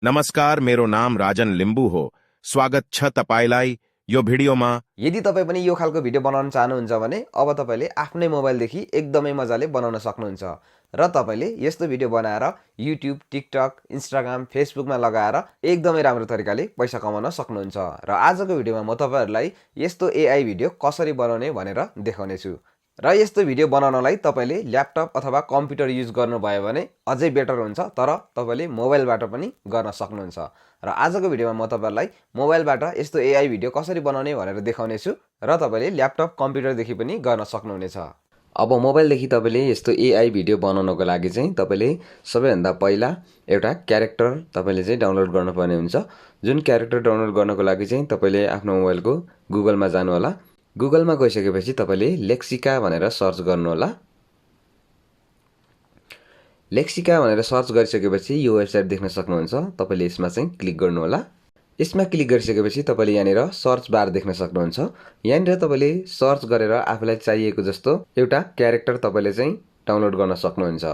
नमस्कार, मेरो नाम राजन लिम्बू हो। स्वागत छ तपाईलाई यो भिडियोमा। यदि तपाई पनि यो खालको भिडियो बनाउन चाहनुहुन्छ भने अब तपाईले आफ्नै मोबाइलदेखि एकदमै मजाले बनाउन सक्नुहुन्छ र तपाईले यस्तो भिडियो बनाएर युट्युब, टिकटक, इन्स्टाग्राम, फेसबुकमा लगाएर एकदमै राम्रो तरिकाले पैसा कमाउन सक्नुहुन्छ। र आजको भिडियोमा म तपाईहरुलाई यस्तो एआई भिडियो कसरी बनाउने भनेर देखाउने छु। र यस्तो भिडियो बनाउनलाई तपाईले ल्यापटप अथवा कम्प्युटर युज गर्नुभयो भने अझै बेटर हुन्छ, तर तपाईले मोबाइलबाट पनि गर्न सक्नुहुन्छ। र आजको भिडियोमा म तपाईहरुलाई मोबाइलबाट यस्तो एआई भिडियो कसरी बनाउने भनेर देखाउने छु र तपाईले ल्यापटप कम्प्युटरदेखि पनि गर्न सक्नुहुनेछ। अब मोबाइलदेखि तपाईले यस्तो एआई भिडियो बनाउनको लागि चाहिँ तपाईले सबैभन्दा पहिला एउटा क्यारेक्टर तपाईले चाहिँ डाउनलोड गर्नुपर्ने हुन्छ। जुन क्यारेक्टर डाउनलोड गर्नको लागि चाहिँ तपाईले आफ्नो मोबाइलको गुगलमा जानु होला। गुगलमा गइसकेपछि तपाईले लेक्सिका भनेर सर्च गर्नु होला। लेक्सिका भनेर सर्च गरिसकेपछि यो वेबसाइट देख्न सक्नुहुन्छ। तपाईले यसमा चाहिँ क्लिक गर्नु होला। यसमा क्लिक गरिसकेपछि तपाईले यहाँनिर सर्च बार देख्न सक्नुहुन्छ। यहाँनिर तपाईले सर्च गरेर आफूलाई चाहिएको जस्तो एउटा क्यारेक्टर तपाईले चाहिँ डाउनलोड गर्न सक्नुहुन्छ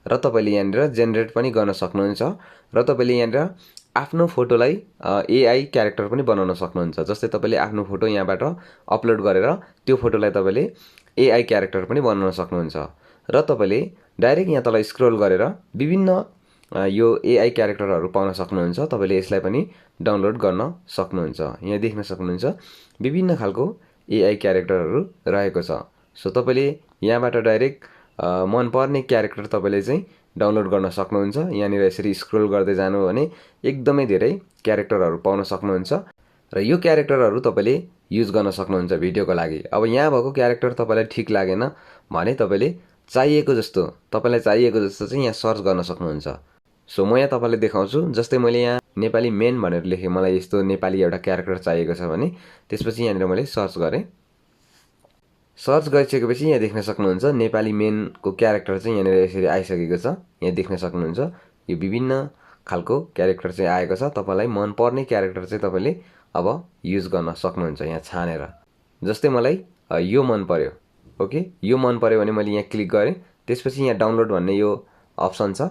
र तपाईले यहाँनिर जेनेरेट पनि गर्न सक्नुहुन्छ र तपाईले यहाँनिर आफ्नो फोटोलाई एआई क्यारेक्टर पनि बनाउन सक्नुहुन्छ। जस्तै तपाईले आफ्नो फोटो यहाँबाट अपलोड गरेर त्यो फोटोलाई तपाईले एआई क्यारेक्टर पनि बनाउन सक्नुहुन्छ र तपाईले डाइरेक्ट यहाँ तल स्क्रोल गरेर विभिन्न यो एआई क्यारेक्टरहरु पाउन सक्नुहुन्छ। तपाईले यसलाई पनि डाउनलोड गर्न सक्नुहुन्छ। यहाँ देख्न सक्नुहुन्छ विभिन्न खालको एआई क्यारेक्टरहरु रहेको छ। सो तपाईले यहाँबाट डाइरेक्ट मन पर्ने क्यारेक्टर तपाईले चाहिँ डाउनलोड गर्न सक्नुहुन्छ। यहाँनिर यसरी स्क्रोल गर्दै जानु भने एकदमै धेरै क्यारेक्टरहरु पाउन सक्नुहुन्छ र यो क्यारेक्टरहरु तपाईले युज गर्न सक्नुहुन्छ भिडियोको लागि। अब यहाँ भएको क्यारेक्टर तपाईलाई ठीक लागेन भने तपाईले चाहिएको जस्तो चाहिँ यहाँ सर्च गर्न सक्नुहुन्छ। सो म यहाँ तपाईलाई देखाउँछु। जस्तै मैले यहाँ नेपाली मेन भनेर लेखे, मलाई यस्तो नेपाली एउटा क्यारेक्टर चाहिएको छ भने त्यसपछि यहाँनिर मैले सर्च गरे। सर्च गरिसकेपछि यहाँ देख्न सक्नुहुन्छ नेपाली मेनको क्यारेक्टर चाहिँ यहाँनिर यसरी आइसकेको छ। यहाँ देख्न सक्नुहुन्छ यो विभिन्न खालको क्यारेक्टर चाहिँ आएको छ। तपाईलाई मन पर्ने क्यारेक्टर चाहिँ तपाईले अब युज गर्न सक्नुहुन्छ यहाँ छानेर। जस्तै मलाई यो मन पर्यो। ओके, यो मन पर्यो भने मैले यहाँ क्लिक गरे। त्यसपछि यहाँ डाउनलोड भन्ने यो अप्सन छ,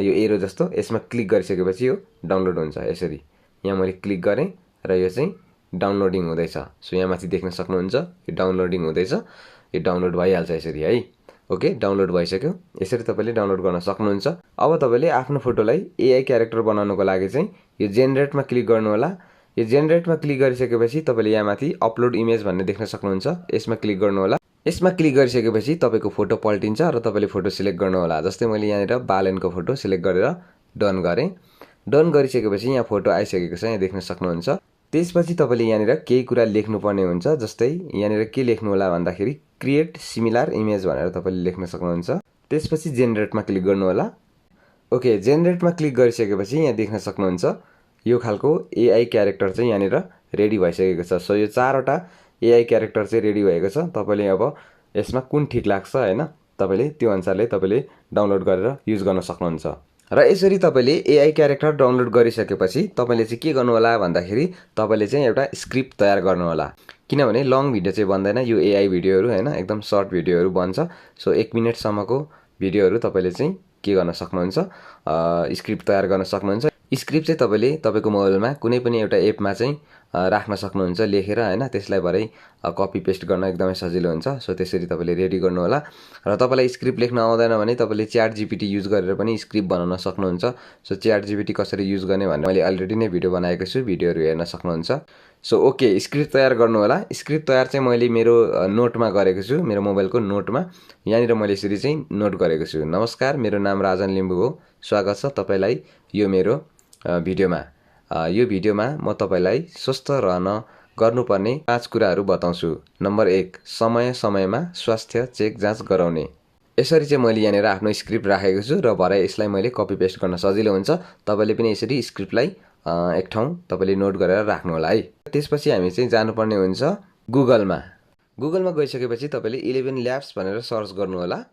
यो एरो जस्तो, यसमा क्लिक गरिसकेपछि यो डाउनलोड हुन्छ। यसरी यहाँ मैले क्लिक गरे र यो चाहिँ डाउनलोडिङ हुँदैछ। सो यहाँ माथि देख्न सक्नुहुन्छ यो डाउनलोडिङ हुँदैछ। यो डाउनलोड भइहाल्छ यसरी है। ओके, डाउनलोड भइसक्यो। यसरी तपाईले डाउनलोड गर्न सक्नुहुन्छ। अब तपाईले आफ्नो फोटोलाई एआई क्यारेक्टर बनाउनको लागि चाहिँ यो जेनेरेटमा क्लिक गर्नु होला। यो जेनेरेटमा क्लिक गरिसकेपछि तपाईले यहाँ माथि अपलोड इमेज भन्ने देख्न सक्नुहुन्छ। यसमा क्लिक गर्नु होला। यसमा क्लिक गरिसकेपछि तपाईको फोटो पल्टिन्छ र तपाईले फोटो सिलेक्ट गर्नु होला। जस्तै मैले यहाँनिर बालेनको फोटो सिलेक्ट गरेर डन गरे। डन गरिसकेपछि यहाँ फोटो आइसकेको छ, यहाँ देख्न सक्नुहुन्छ। त्यसपछि तपाईले यहाँनिर केही कुरा लेख्नुपर्ने हुन्छ। जस्तै यहाँनिर के लेख्नु होला भन्दाखेरि क्रिएट सिमिलर इमेज भनेर तपाईले लेख्न सक्नुहुन्छ। त्यसपछि जेनेरेटमा क्लिक गर्नु होला। ओके, जेनेरेटमा क्लिक गरिसकेपछि यहाँ देख्न सक्नुहुन्छ यो खालको एआई क्यारेक्टर चाहिँ यहाँनिर रेडी भइसकेको छ। सो यो चारवटा एआई क्यारेक्टर चाहिँ रेडी भएको छ। तपाईले अब यसमा कुन ठीक लाग्छ हैन, तपाईले त्यो अनुसारले तपाईले डाउनलोड गरेर युज गर्न सक्नुहुन्छ। र यसरी तपाईले एआई क्यारेक्टर डाउनलोड गरिसकेपछि तपाईले चाहिँ के गर्नु होला भन्दाखेरि तपाईले चाहिँ एउटा स्क्रिप्ट तयार गर्नु होला। किनभने लङ भिडियो चाहिँ बन्दैन, यो एआई भिडियोहरु हैन, एकदम सर्ट भिडियोहरु बन्छ। सो 1 मिनेट सम्मको भिडियोहरु तपाईले चाहिँ के गर्न सक्नुहुन्छ, स्क्रिप्ट तयार गर्न सक्नुहुन्छ। स्क्रिप्ट चाहिँ तपाईले तपाईको मोबाइलमा कुनै पनि एउटा एपमा चाहिँ राख्न सक्नुहुन्छ लेखेर हैन। त्यसलाई भरै कपी पेस्ट गर्न एकदमै सजिलो हुन्छ। सो त्यसरी तपाईले रेडी गर्नु होला। र तपाईलाई स्क्रिप्ट लेख्न आउँदैन भने तपाईले च्याट जीपीटी युज गरेर पनि स्क्रिप्ट बनाउन सक्नुहुन्छ। सो च्याट जीपीटी कसरी युज गर्ने भनेर मैले अलरेडी नै भिडियो बनाएको छु, भिडियोहरु हेर्न सक्नुहुन्छ। सो ओके, स्क्रिप्ट तयार गर्नु होला। स्क्रिप्ट तयार चाहिँ मैले मेरो नोटमा गरेको छु, मेरो मोबाइलको नोटमा। यहाँनिर मैले यसरी चाहिँ नोट गरेको छु। नमस्कार, मेरो नाम राजन लिम्बू हो। स्वागत छ तपाईलाई यो मेरो भिडियोमा। यो भिडियोमा म तपाईलाई स्वस्थ रहन गर्नुपर्ने 5 कुराहरू बताउँछु। नम्बर 1, समय समयमा स्वास्थ्य चेक जाँच गराउने। यसरी चाहिँ मैले यहाँनिर आफ्नो स्क्रिप्ट राखेको छु र भरे यसलाई मैले कपी पेस्ट गर्न सजिलो हुन्छ। तपाईले पनि यसरी स्क्रिप्टलाई एक ठाउँ तपाईले नोट गरेर राख्नु होला है। त्यसपछि हामी चाहिँ जानुपर्ने हुन्छ गुगलमा। गुगलमा गइसकेपछि तपाईले 11 ल्याब्स भनेर सर्च गर्नु होला।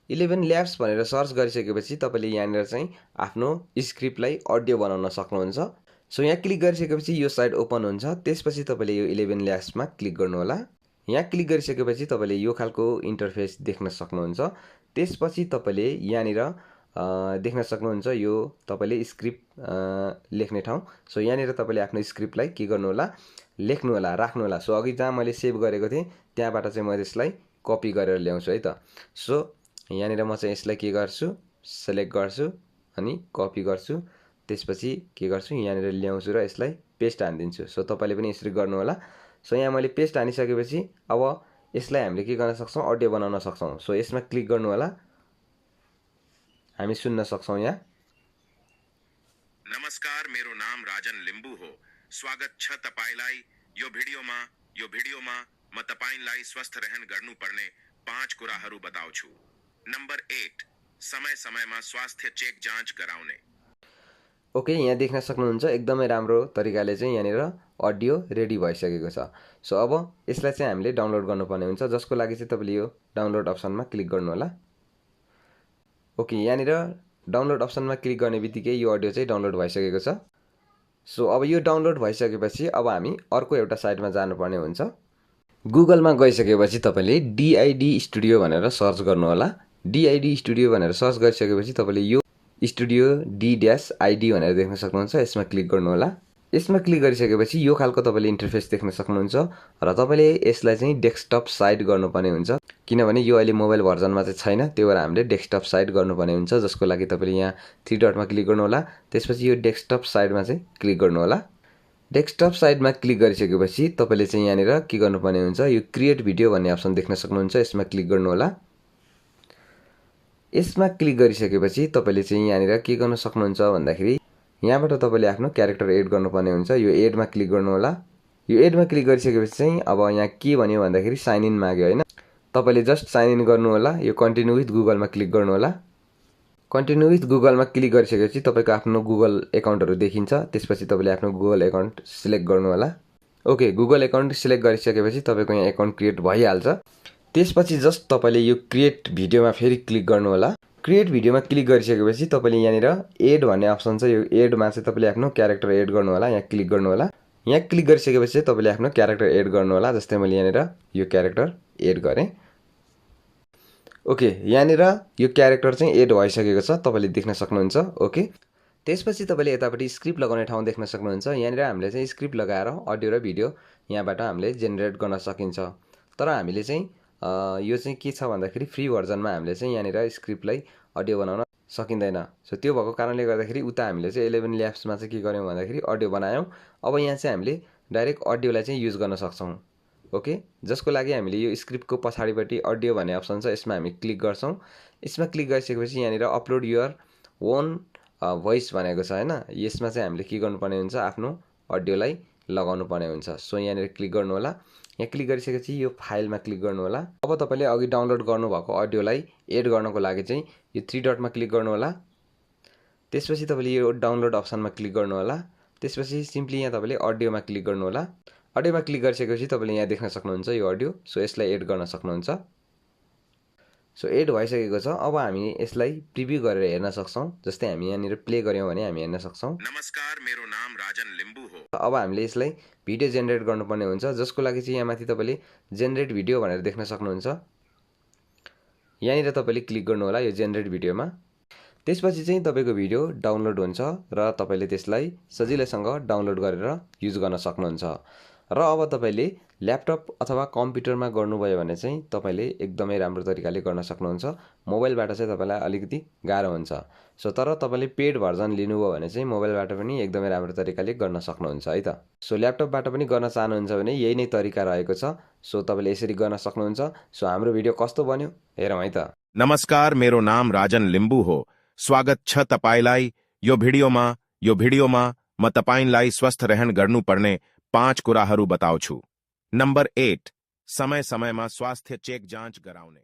11 ल्याब्स भनेर सर्च गरिसकेपछि तपाईले यहाँनिर चाहिँ आफ्नो स्क्रिप्टलाई अडियो बनाउन सक्नुहुन्छ। सो यहाँ क्लिक गरिसकेपछि यो साइट ओपन हुन्छ। त्यसपछि तपाईले यो 11 ल्याब्समा क्लिक गर्नु होला। यहाँ क्लिक गरिसकेपछि तपाईले यो खालको इन्टरफेस देख्न सक्नुहुन्छ। त्यसपछि तपाईले यहाँनिर देख्न सक्नुहुन्छ यो तपाईँले स्क्रिप्ट लेख्ने ठाउँ। सो यहाँनिर तपाईँले आफ्नो स्क्रिप्टलाई के गर्नु होला, लेख्नु होला, राख्नु होला। सो अघि जहाँ मैले सेभ गरेको थिएँ त्यहाँबाट चाहिँ म यसलाई कपी गरेर ल्याउँछु है त। सो यहाँनिर म चाहिँ यसलाई के गर्छु, सेलेक्ट गर्छु अनि कपी गर्छु। त्यसपछि के गर्छु, यहाँनिर ल्याउँछु र यसलाई पेस्ट हानिदिन्छु। सो तपाईँले पनि यसरी गर्नु होला। सो यहाँ मैले पेस्ट हानिसकेपछि अब यसलाई हामीले के गर्न सक्छौँ, अडियो बनाउन सक्छौँ। सो यसमा क्लिक गर्नु होला, हामी सुन्न सक्छौँ यहाँ। नमस्कार, मेरो नाम राजन लिम्बू हो। स्वागत छ तपाईलाई यो भिडियोमा म तपाईलाई स्वस्थ रहन गर्नुपर्ने 5 कुराहरू बताउँछु। नम्बर 8, समय समयमा स्वास्थ्य चेक जाँच गराउने। ओके, यहाँ देख्न सक्नुहुन्छ एकदमै राम्रो तरिकाले चाहिँ यहाँनिर अडियो रेडी भइसकेको छ। सो अब यसलाई चाहिँ हामीले डाउनलोड गर्नुपर्ने हुन्छ, जसको लागि चाहिँ तपाईँले यो डाउनलोड अप्सनमा क्लिक गर्नु होला। ओके, यहाँनिर डाउनलोड अप्सनमा क्लिक गर्ने बित्तिकै यो अडियो चाहिँ डाउनलोड भइसकेको छ। सो अब यो डाउनलोड भइसकेपछि अब हामी अर्को एउटा साइटमा जानुपर्ने हुन्छ। गुगलमा गइसकेपछि तपाईँले डिआइडी स्टुडियो भनेर सर्च गर्नु होला। डिआइडी स्टुडियो भनेर सर्च गरिसकेपछि तपाईँले यो स्टुडियो D-ID भनेर देख्न सक्नुहुन्छ, यसमा क्लिक गर्नु होला। यसमा क्लिक गरिसकेपछि यो खालको तपाईँले इन्टरफेस देख्न सक्नुहुन्छ र तपाईँले यसलाई चाहिँ डेस्कटप साइट गर्नुपर्ने हुन्छ, किनभने यो अहिले मोबाइल भर्जनमा चाहिँ छैन। त्यही भएर हामीले डेस्कटप साइट गर्नुपर्ने हुन्छ, जसको लागि तपाईँले यहाँ 3 डटमा क्लिक गर्नु होला। त्यसपछि यो डेस्कटप साइटमा चाहिँ क्लिक गर्नु होला। डेस्कटप साइटमा क्लिक गरिसकेपछि तपाईँले चाहिँ यहाँनिर के गर्नुपर्ने हुन्छ, यो क्रिएट भिडियो भन्ने अप्सन देख्न सक्नुहुन्छ, यसमा क्लिक गर्नु होला। यसमा क्लिक गरिसकेपछि तपाईँले चाहिँ यहाँनिर के गर्न सक्नुहुन्छ भन्दाखेरि यहाँबाट तपाईँले आफ्नो क्यारेक्टर एड गर्नुपर्ने हुन्छ। यो एडमा क्लिक गर्नु होला। यो एडमा क्लिक गरिसकेपछि चाहिँ अब यहाँ के भन्यो भन्दाखेरि साइन इन माग्यो होइन, तपाईँले जस्ट साइन इन गर्नु होला। यो कन्टिन्यू विथ गुगलमा क्लिक गर्नु होला। कन्टिन्यू विथ गुगलमा क्लिक गरिसकेपछि तपाईँको आफ्नो गुगल एकाउन्टहरू देखिन्छ। त्यसपछि तपाईँले आफ्नो गुगल एकाउन्ट सिलेक्ट गर्नु होला। ओके, गुगल एकाउन्ट सिलेक्ट गरिसकेपछि तपाईँको यहाँ एकाउन्ट क्रिएट भइहाल्छ। त्यसपछि जस्ट तपाईँले यो क्रिएट भिडियोमा फेरि क्लिक गर्नु होला। क्रिएट भिडियोमा क्लिक गरिसकेपछि तपाईँले यहाँनिर एड भन्ने अप्सन छ, यो एडमा चाहिँ तपाईँले आफ्नो क्यारेक्टर एड गर्नु होला। यहाँ क्लिक गर्नु होला। यहाँ क्लिक गरिसकेपछि चाहिँ तपाईँले आफ्नो क्यारेक्टर एड गर्नु होला। जस्तै मैले यहाँनिर यो क्यारेक्टर एड गरेँ। ओके, यहाँनिर यो क्यारेक्टर चाहिँ एड भइसकेको छ, तपाईँले देख्न सक्नुहुन्छ। ओके, त्यसपछि तपाईँले यतापट्टि स्क्रिप्ट लगाउने ठाउँ देख्न सक्नुहुन्छ। यहाँनिर हामीले चाहिँ स्क्रिप्ट लगाएर अडियो र भिडियो यहाँबाट हामीले जेनेरेट गर्न सकिन्छ। तर हामीले चाहिँ यो चाहिँ के छ भन्दाखेरि फ्री भर्जनमा हामीले चाहिँ यहाँनिर स्क्रिप्टलाई अडियो बनाउन सकिँदैन। सो त्यो भएको कारणले गर्दाखेरि उता हामीले चाहिँ 11 ल्याब्समा चाहिँ के गर्यौँ भन्दाखेरि अडियो बनायौँ। अब यहाँ चाहिँ हामीले डाइरेक्ट अडियोलाई चाहिँ युज गर्न सक्छौँ। ओके, जसको लागि हामीले यो स्क्रिप्टको पछाडिपट्टि अडियो भन्ने अप्सन छ, यसमा हामी क्लिक गर्छौँ। यसमा क्लिक गरिसकेपछि यहाँनिर अपलोड युर ओन भोइस भनेको छ होइन, यसमा चाहिँ हामीले के गर्नुपर्ने हुन्छ, आफ्नो अडियोलाई लगाउनु पर्ने हुन्छ। सो यहाँनिर क्लिक गर्नु होला। यहाँ क्लिक गरिसकेपछि यो फाइलमा क्लिक गर्नु होला। अब तपाईँले अघि डाउनलोड गर्नुभएको अडियोलाई एड गर्नको लागि चाहिँ यो 3 डटमा क्लिक गर्नु होला। त्यसपछि तपाईँले यो डाउनलोड अप्सनमा क्लिक गर्नु होला। त्यसपछि सिम्पली यहाँ तपाईँले अडियोमा क्लिक गर्नु होला। अडियोमा क्लिक गरिसकेपछि तपाईँले यहाँ देख्न सक्नुहुन्छ यो अडियो। सो यसलाई एड गर्न सक्नुहुन्छ। सो एड भइसकेको छ। अब हामी यसलाई प्रिभ्यू गरेर हेर्न सक्छौँ। जस्तै हामी यहाँनिर प्ले गऱ्यौँ भने हामी हेर्न सक्छौँ। नमस्कार, मेरो नाम राजन लिम्बू हो। अब हामीले यसलाई भिडियो जेनेरेट गर्नुपर्ने हुन्छ, जसको लागि चाहिँ यहाँ माथि तपाईँले जेनेरेट भिडियो भनेर देख्न सक्नुहुन्छ। यहाँनिर तपाईँले क्लिक गर्नु होला यो जेनेरेट भिडियोमा। त्यसपछि चाहिँ तपाईँको भिडियो डाउनलोड हुन्छ र तपाईँले त्यसलाई सजिलैसँग डाउनलोड गरेर युज गर्न सक्नुहुन्छ। र अब तपाईँले ल्यापटप अथवा कम्प्युटरमा गर्नुभयो भने चाहिँ तपाईँले एकदमै राम्रो तरिकाले गर्न सक्नुहुन्छ। मोबाइलबाट चाहिँ तपाईँलाई अलिकति गाह्रो हुन्छ। सो तर तपाईँले पेड भर्जन लिनुभयो भने चाहिँ मोबाइलबाट पनि एकदमै राम्रो तरिकाले गर्न सक्नुहुन्छ है त। सो ल्यापटपबाट पनि गर्न चाहनुहुन्छ भने यही नै तरिका रहेको छ। सो तपाईँले यसरी गर्न सक्नुहुन्छ। सो हाम्रो भिडियो कस्तो बन्यो हेरौँ है त। नमस्कार, मेरो नाम राजन लिम्बू हो। स्वागत छ तपाईलाई यो भिडियोमा म तपाईलाई स्वस्थ रहन गर्नुपर्ने 5 कुराहरू बताउँछु। नम्बर 8, समय समयमा स्वास्थ्य चेक जाँच गराउने।